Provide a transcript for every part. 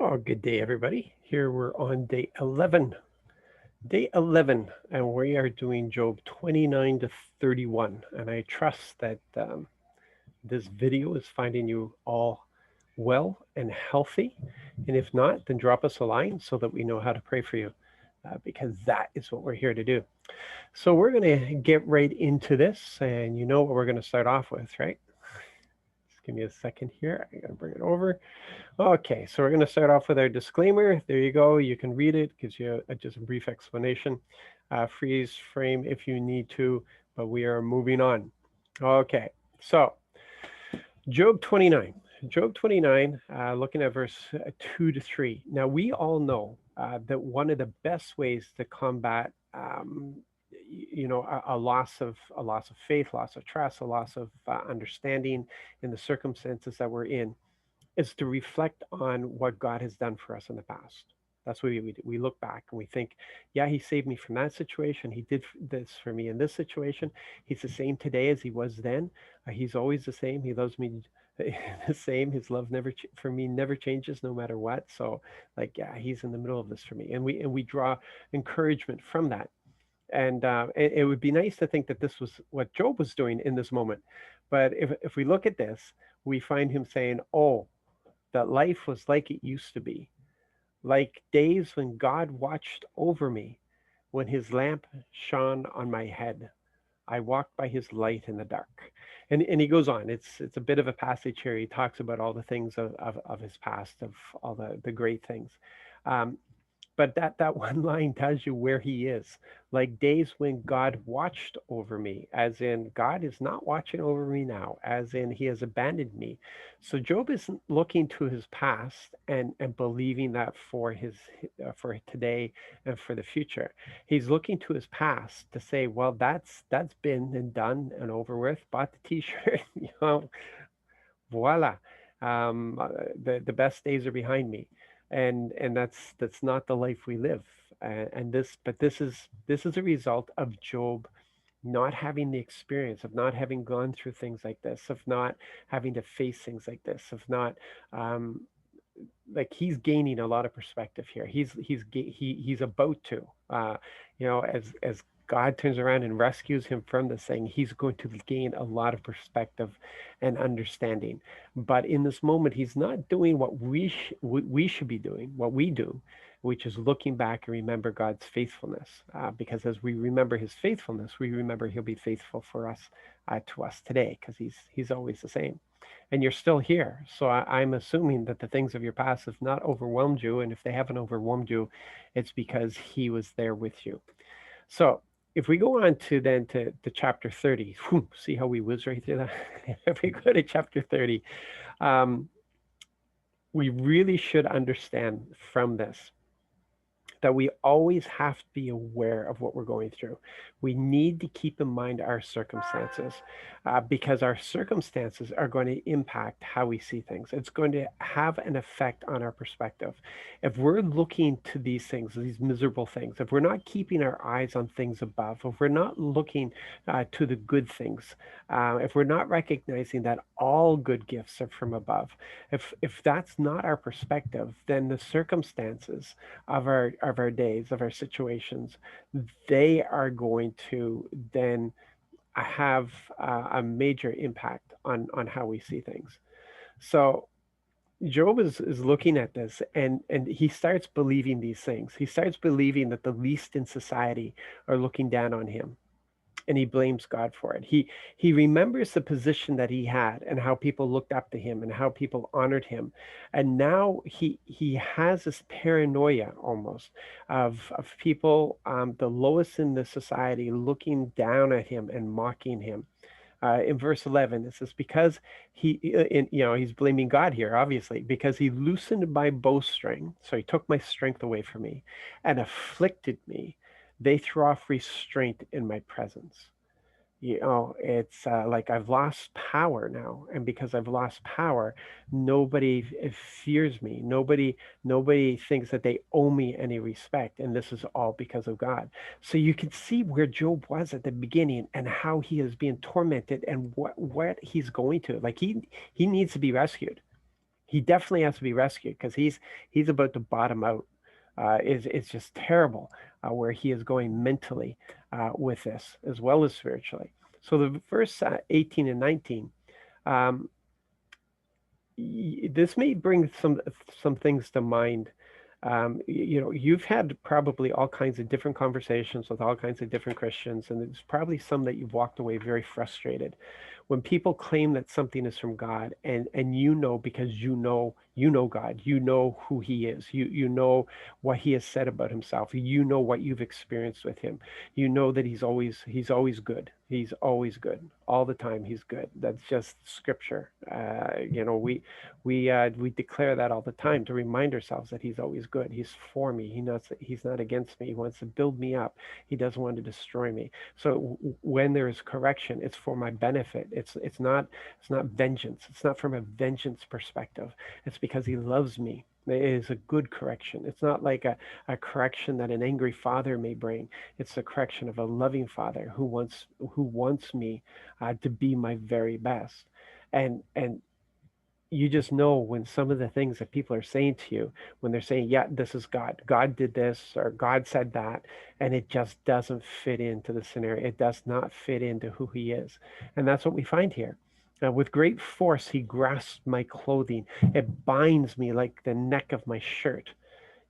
Oh, good day, everybody. Here we're on day 11. Day 11, and we are doing Job 29 to 31. And I trust that this video is finding you all well and healthy. And if not, then drop us a line so that we know how to pray for you, because that is what we're here to do. So we're going to get right into this, and you know what we're going to start off with, right? Just give me a second here. I got to bring it over. Okay, so we're going to start off with our disclaimer. There you go. You can read it. Gives you just a brief explanation. Freeze frame if you need to, but we are moving on. Okay, so Job 29. Job 29, looking at verse 2 to 3. Now, we all know that one of the best ways to combat a loss of faith, loss of trust, a loss of understanding in the circumstances that we're in is to reflect on what God has done for us in the past. That's what we do. We look back and we think, yeah, he saved me from that situation. He did this for me in this situation. He's the same today as he was then. He's always the same. He loves me the same. His love never for me never changes no matter what. So like, yeah, he's in the middle of this for me. And we draw encouragement from that. And it would be nice to think that this was what Job was doing in this moment. But if we look at this, we find him saying, oh, that life was like it used to be, like days when God watched over me, when his lamp shone on my head. I walked by his light in the dark. And he goes on. It's a bit of a passage here. He talks about all the things of his past, of all the great things. Um, but that one line tells you where he is, like days when God watched over me, as in God is not watching over me now, as in he has abandoned me. So Job isn't looking to his past and believing that for today and for the future. He's looking to his past to say, well, that's been and done and over with. Bought the t-shirt, voila. The best days are behind me, and that's not the life we live. And this is a result of Job not having the experience, of not having gone through things like this, of not having to face things like this, of not um, like he's gaining a lot of perspective here. He's about to, as God turns around and rescues him from this thing, he's going to gain a lot of perspective and understanding. But in this moment, he's not doing what we should be doing, what we do, which is looking back and remember God's faithfulness. Because as we remember His faithfulness, we remember He'll be faithful for us, to us today, because He's always the same, and you're still here. So I'm assuming that the things of your past have not overwhelmed you. And if they haven't overwhelmed you, it's because he was there with you. So if we go on to chapter 30, see how we whiz right through that? If we go to chapter 30, um, we really should understand from this that we always have to be aware of what we're going through. We need to keep in mind our circumstances, because our circumstances are going to impact how we see things. It's going to have an effect on our perspective. If we're looking to these things, these miserable things, if we're not keeping our eyes on things above, if we're not looking to the good things, if we're not recognizing that all good gifts are from above, if that's not our perspective, then the circumstances of our days, of our situations, they are going to then have a major impact on how we see things. So Job is looking at this, and he starts believing these things. He starts believing that the least in society are looking down on him, and he blames God for it. He remembers the position that he had and how people looked up to him and how people honored him. And now he has this paranoia almost of people, the lowest in the society, looking down at him and mocking him. In verse 11, it says, because he's blaming God here, obviously, because he loosened my bowstring. So he took my strength away from me and afflicted me. They threw off restraint in my presence. It's like I've lost power now. And because I've lost power, nobody fears me. Nobody thinks that they owe me any respect. And this is all because of God. So you can see where Job was at the beginning and how he is being tormented and what he's going to. Like he needs to be rescued. He definitely has to be rescued because he's about to bottom out. Is just terrible where he is going mentally with this as well as spiritually. So the verse 18 and 19, um, this may bring some things to mind. You know, you've had probably all kinds of different conversations with all kinds of different Christians, and there's probably some that you've walked away very frustrated when people claim that something is from God, and you know, because you know God, you know who He is, you know what He has said about Himself, you know what you've experienced with Him, you know that He's always good, He's always good all the time, He's good. That's just Scripture. You know, we declare that all the time to remind ourselves that He's always good. He's for me. He's not against me. He wants to build me up. He doesn't want to destroy me. So when there is correction, it's for my benefit. It's not vengeance. It's not from a vengeance perspective. It's because He loves me. It is a good correction. It's not like a correction that an angry father may bring. It's the correction of a loving father who wants me to be my very best. And you just know when some of the things that people are saying to you, when they're saying, yeah, this is God did this, or God said that, and it just doesn't fit into the scenario. It does not fit into who He is. And that's what we find here. With great force, He grasps my clothing. It binds me like the neck of my shirt.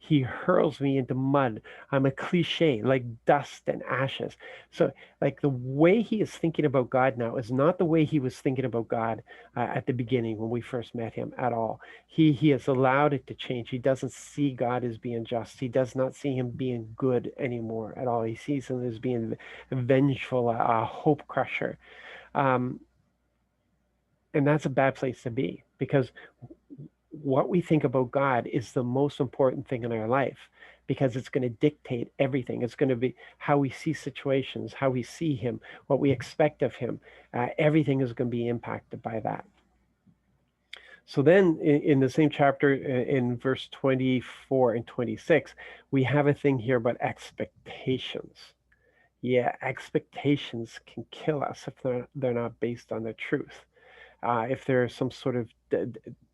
He hurls me into mud. I'm a cliche, like dust and ashes. So, like the way he is thinking about God now is not the way he was thinking about God at the beginning when we first met him at all. He has allowed it to change. He doesn't see God as being just. He does not see Him being good anymore at all. He sees Him as being vengeful, a hope crusher. Um, and that's a bad place to be because what we think about God is the most important thing in our life because it's going to dictate everything. It's going to be how we see situations, how we see Him, what we expect of Him. Everything is going to be impacted by that. So then in the same chapter, in verse 24 and 26, we have a thing here about expectations. Yeah, expectations can kill us if they're not based on the truth. If there's some sort of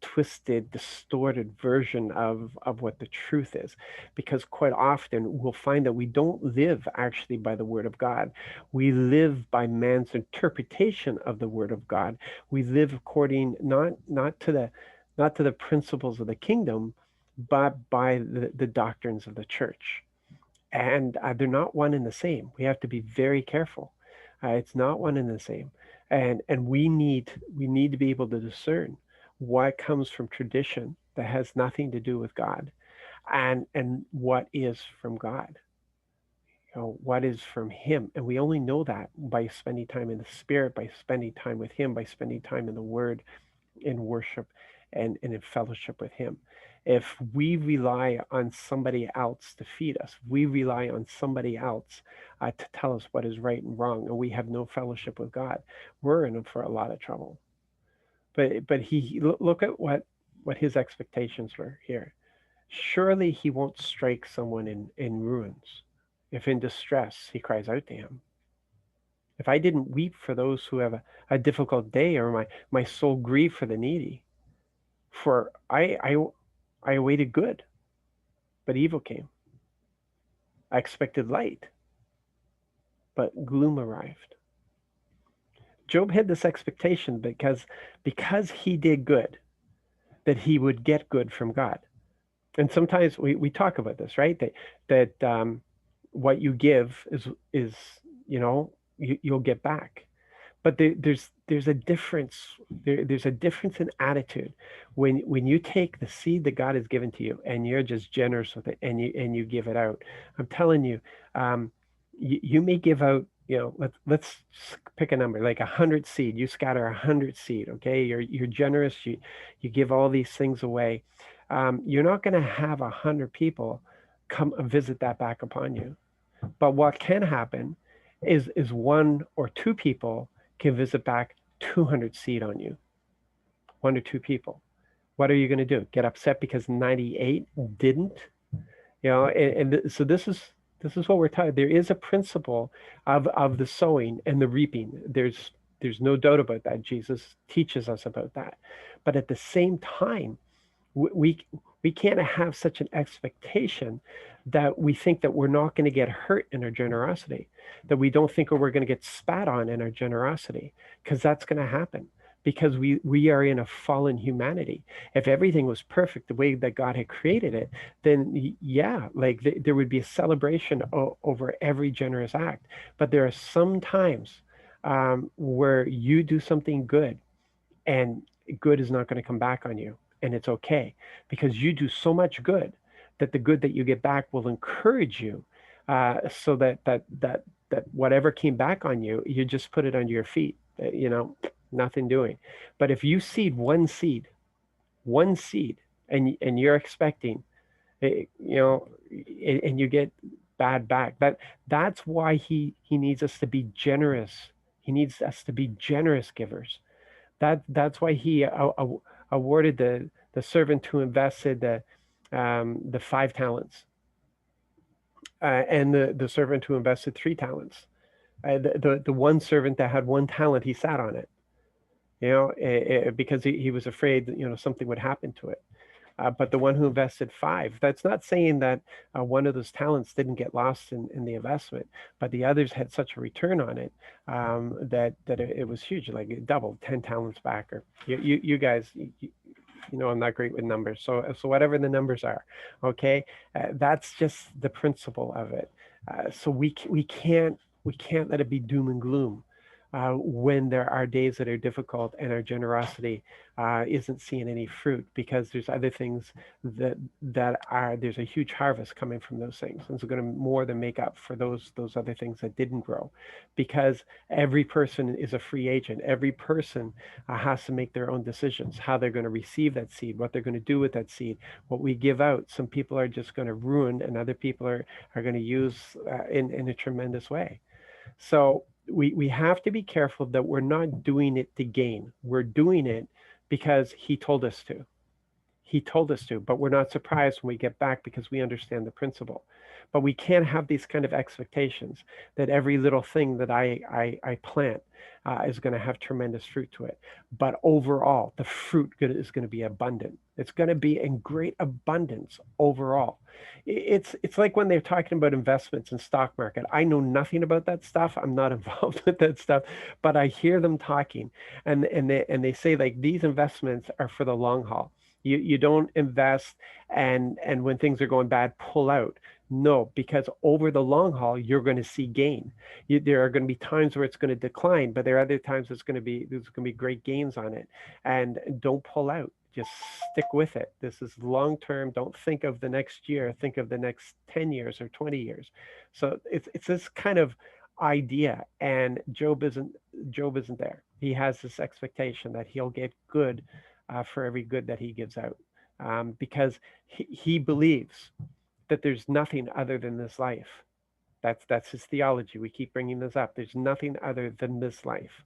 twisted, distorted version of what the truth is. Because quite often we'll find that we don't live actually by the Word of God. We live by man's interpretation of the Word of God. We live according not to the principles of the kingdom, but by the doctrines of the church. And they're not one and the same. We have to be very careful. It's not one and the same, and we need to be able to discern what comes from tradition that has nothing to do with God, and what is from God. You know, what is from Him, and we only know that by spending time in the Spirit, by spending time with Him, by spending time in the Word, in worship and in fellowship with Him. If we rely on somebody else to feed us, we rely on somebody else to tell us what is right and wrong, and we have no fellowship with God, we're in for a lot of trouble. But look at what his expectations were here. Surely He won't strike someone in ruins. If in distress He cries out to Him. If I didn't weep for those who have a difficult day, or my soul grieve for the needy, for I awaited good, but evil came. I expected light, but gloom arrived. Job had this expectation because he did good, that he would get good from God. And sometimes we talk about this, right? That what you give is you'll get back. But there's a difference. There's a difference in attitude when you take the seed that God has given to you and you're just generous with it and you give it out. I'm telling you, you may give out. Let's pick a number like 100 seed. You scatter 100 seed. Okay, you're generous. You give all these things away. You're not going to have 100 people come visit that back upon you. But what can happen is one or two people can visit back 200 seed on you. One or two people. What are you going to do? Get upset because 98 didn't? So this is what we're talking. There is a principle of the sowing and the reaping. There's no doubt about that. Jesus teaches us about that. But at the same time, we we can't have such an expectation that we think that we're not going to get hurt in our generosity, that we don't think we're going to get spat on in our generosity, because that's going to happen, because we are in a fallen humanity. If everything was perfect the way that God had created it, then yeah, like there would be a celebration over every generous act. But there are some times where you do something good, and good is not going to come back on you, and it's okay, because you do so much good that the good that you get back will encourage you, so that whatever came back on you, you just put it under your feet, nothing doing. But if you seed one seed, and you're expecting, and you get bad back, that's why he needs us to be generous. He needs us to be generous givers. That's why he awarded the servant who invested the 5 talents, and the servant who invested 3 talents. The one servant that had 1 talent, he sat on it, because he was afraid that something would happen to it. But the one who invested 5, that's not saying that one of those talents didn't get lost in the investment, but the others had such a return on it, that it was huge, like it doubled, 10 talents back. Or you guys, I'm not great with numbers, so whatever the numbers are, okay, that's just the principle of it. So we can't let it be doom and gloom. When there are days that are difficult and our generosity isn't seeing any fruit, because there's other things there's a huge harvest coming from those things, and it's going to more than make up for those other things that didn't grow, because every person is a free agent. Every person has to make their own decisions, how they're going to receive that seed, what they're going to do with that seed, what we give out. Some people are just going to ruin, and other people are going to use in a tremendous way. So we have to be careful that we're not doing it to gain. We're doing it because he told us to. He told us to, but we're not surprised when we get back, because we understand the principle. But we can't have these kind of expectations that every little thing that I plant is going to have tremendous fruit to it. But overall, the fruit is going to be abundant. It's going to be in great abundance overall. It's like when they're talking about investments in stock market. I know nothing about that stuff. I'm not involved with that stuff, but I hear them talking, and they say, like, these investments are for the long haul. You don't invest, and when things are going bad, pull out. No, because over the long haul, you're going to see gain. There are going to be times where it's going to decline, but there are other times there's going to be great gains on it. And don't pull out. Just stick with it. This is long term. Don't think of the next year. Think of the next 10 years or 20 years. So it's this kind of idea. And Job isn't there. He has this expectation that he'll get good for every good that he gives out, because he believes that there's nothing other than this life. That's his theology. We keep bringing this up. There's nothing other than this life.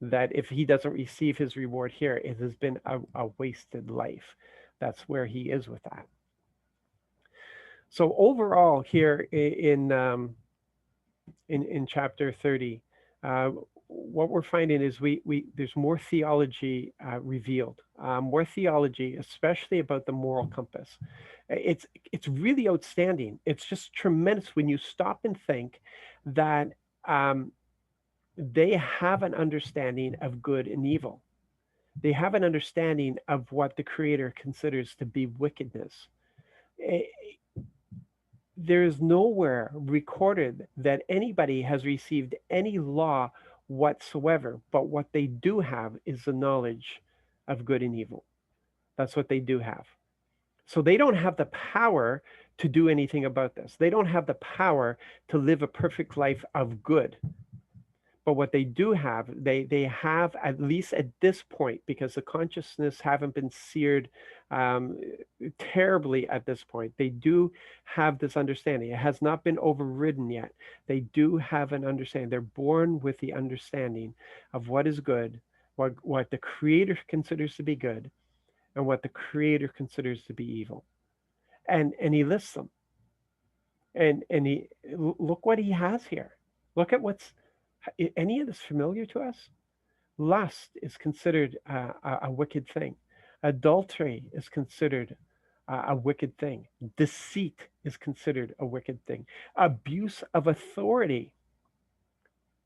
That if he doesn't receive his reward here, it has been a wasted life. That's where he is with that. So overall, here in chapter 30, what we're finding is we there's more theology revealed, more theology, especially about the moral compass. It's really outstanding. It's just tremendous when you stop and think that they have an understanding of good and evil. They have an understanding of what the Creator considers to be wickedness. Eh, there is nowhere recorded that anybody has received any law whatsoever, but what they do have is the knowledge of good and evil. That's what they do have. So they don't have the power to do anything about this. They don't have the power to live a perfect life of good. But what they do have, they have, at least at this point, because the consciousness haven't been seared terribly at this point, they do have this understanding. It has not been overridden yet. They do have an understanding. They're born with the understanding of what is good, what the Creator considers to be good, and what the Creator considers to be evil. And he lists them. And he look what he has here. Look at what's any of this familiar to us? Lust is considered a wicked thing. Adultery is considered a wicked thing. Deceit is considered a wicked thing. Abuse of authority,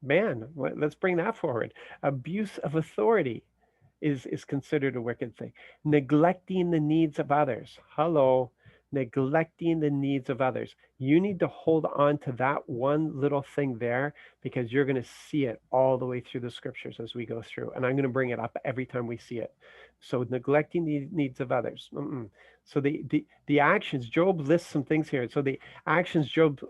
man, let's bring that forward. Abuse of authority is considered a wicked thing. Neglecting the needs of others. Hello, neglecting the needs of others. You need to hold on to that one little thing there because you're going to see it all the way through the scriptures as we go through. And I'm going to bring it up every time we see it. So neglecting the needs of others. So the actions, Job lists some things here. So the actions Job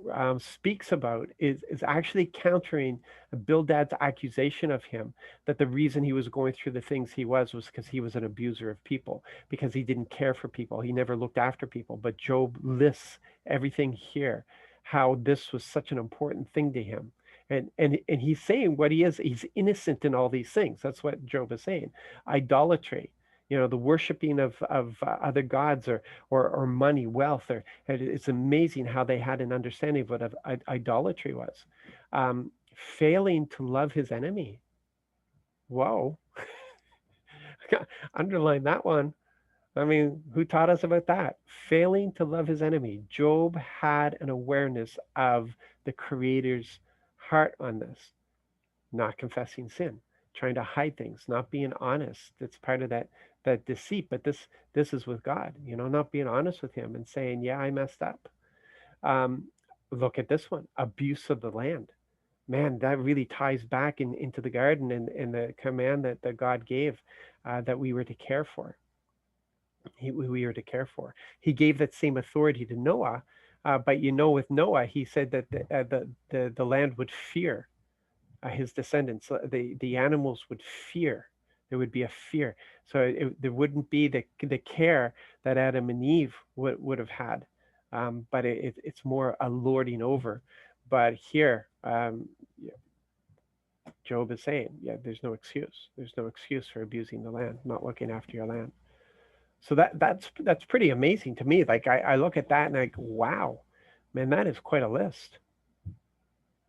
speaks about is actually countering Bildad's accusation of him that the reason he was going through the things he was because he was an abuser of people, because he didn't care for people. He never looked after people. But Job lists everything here, how this was such an important thing to him. And he's saying what he is, he's innocent in all these things. That's what Job is saying. Idolatry, the worshiping of other gods or money, wealth, or it's amazing how they had an understanding of what idolatry was. Failing to love his enemy. Whoa. Underline that one. I mean, who taught us about that? Failing to love his enemy. Job had an awareness of the Creator's heart on this, not confessing sin, trying to hide things, not being honest. It's part of that deceit. But this is with God, not being honest with Him and saying, "Yeah, I messed up." Um, Look at this one: abuse of the land. Man, that really ties back into the garden and the command that God gave, that we were to care for. We were to care for. He gave that same authority to Noah, but with Noah, he said that the land would fear his descendants. The animals would fear. There would be a fear. So there wouldn't be the care that Adam and Eve would have had. But it's more a lording over. But here, Job is saying, yeah, there's no excuse. There's no excuse for abusing the land, not looking after your land. So that's pretty amazing to me. Like I look at that and I go, wow, man, that is quite a list.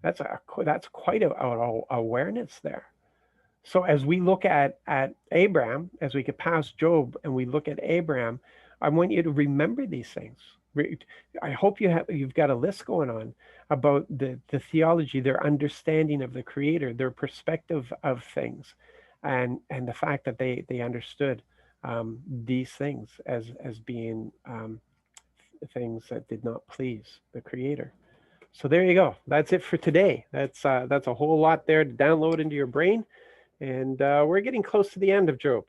That's quite a awareness there. So as we look at Abraham, as we get past Job and we look at Abraham, I want you to remember these things. I hope you've got a list going on about the theology, their understanding of the Creator, their perspective of things, and the fact that they understood these things as being things that did not please the Creator. So there you go. That's it for today. That's a whole lot there to download into your brain. And we're getting close to the end of Job.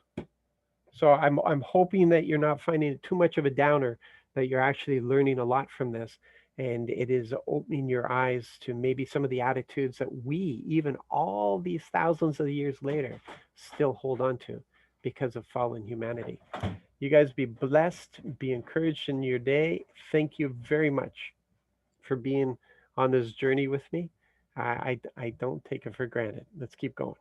So I'm hoping that you're not finding it too much of a downer, that you're actually learning a lot from this, and it is opening your eyes to maybe some of the attitudes that we, even all these thousands of years later, still hold on to because of fallen humanity. You guys be blessed, be encouraged in your day. Thank you very much for being on this journey with me. I don't take it for granted. Let's keep going.